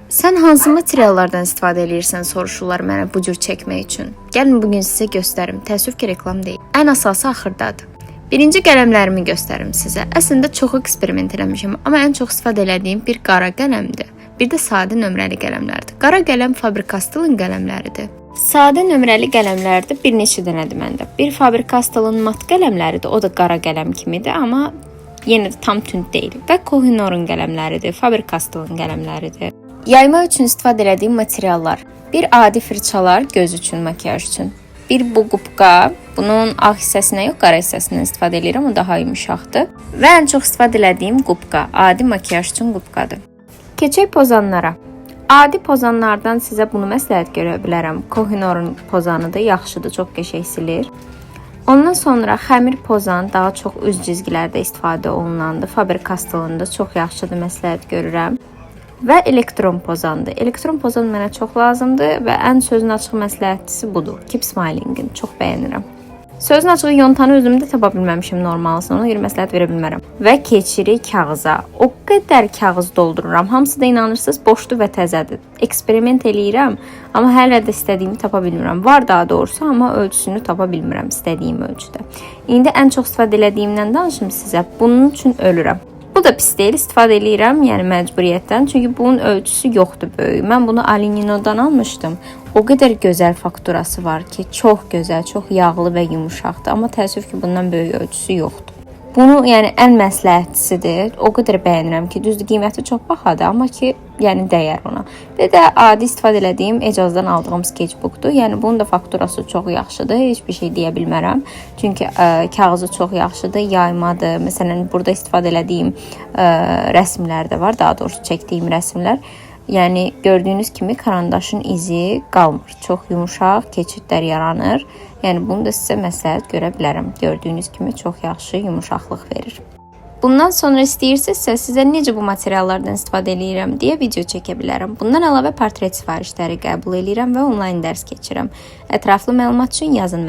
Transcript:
Sən hansı materiallardan istifadə edirsən soruşurlar mənə bu cür çəkmək üçün. Gəlin bugün sizə göstərim. Təəssüf ki, reklam deyil. Ən əsası axırdadır. Birinci qələmlərimi göstərim sizə. Əslində çox eksperiment eləmişəm, amma ən çox istifadə etdiyim bir qara qələmdir. Bir də sadə nömrəli qələmlərdir. Qara qələm Faber-Castell'ın qələmləridir. Sadə nömrəli qələmlərdə bir neçə dənədir məndə. Bir Faber-Castell'ın mat qələmləridir. O da qara qələm kimidir, amma yenə də tam tünd deyil. Və Koh-i-Noor'un qələmləridir. Faber-Castell'ın qələmləridir. Yayma üçün istifadə etdiyim materiallar. Bir adi fırçalar göz üçün, makiyaj üçün. Bir bu qubqa, bunun ağ hissəsinə yox, qara hissəsindən istifadə edirəm, o daha yumşaqdır. Və ən çox istifadə etdiyim qubqa, adi makiyaj üçün qubqadır. Keçək pozanlara. Adi pozanlardan sizə bunu məsləhət görə bilərəm. Koh-i-Noor'un pozanıdır, yaxşıdır, çox qəşəng silir. Ondan sonra xəmir pozan daha çox üz cizgilərdə istifadə olunandır. Faber-Castell'ın da çox yaxşıdır, məsləhət görürəm. Və elektron pozandır. Elektron pozan mənə çox lazımdır və ən sözün açıq məsləhətçisi budur. Keep Smiling'in. Çox bəyənirəm. Sözün açığı yontanı özümdə tapa bilməmişim normalsını, ona görə məsləhət verə bilmərəm. Və keçirik kağıza. O qədər kağız doldururam. Hamısı da inanırsınız boşdur və təzədir. Eksperiment eləyirəm, amma hələ də istədiyimi tapa bilmirəm. Var daha doğrusu, amma ölçüsünü tapa bilmirəm istədiyim ölçüdə. İndi ən çox istifadə etdiyimdən danışım sizə. Bunun üçün ölürəm. Bu da pis deyil, istifadə edirəm, yəni məcburiyyətdən. Çünki bunun ölçüsü yoxdur böyük. Mən bunu Alinino'dan almışdım. O qədər gözəl fakturası var ki, çox gözəl, çox yağlı və yumuşaqdır. Amma təəssüf ki, bundan böyük ölçüsü yoxdur. Bunu yəni ən məsləhətlisidir. O qədər bəyənirəm ki, düzdür, qiyməti çox bahadır, amma ki, yəni dəyər ona. Bir də adi istifadə etdiyim ecazdan aldığım sketchbookdur. Yəni bunun da fakturası çox yaxşıdır. Heç bir şey deyə bilmərəm. Çünki kağızı çox yaxşıdır, yaymadır. Məsələn, burada istifadə etdiyim rəsmlər də var, daha doğrusu çəkdiyim rəsmlər. Yəni gördüyünüz kimi karandaşın izi qalmır. Çox yumşaq, keçidlər yaranır. Yəni bunu da sizə məsləhət görə bilərəm. Gördüyünüz kimi çox yaxşı yumuşaqlıq verir. Bundan sonra istəyirsinizsə sizə necə bu materiallardan istifadə edirəm deyə video çəkə bilərəm. Bundan əlavə portret sifarişləri qəbul edirəm və onlayn dərs keçirəm. Ətraflı məlumat üçün yazın mənə.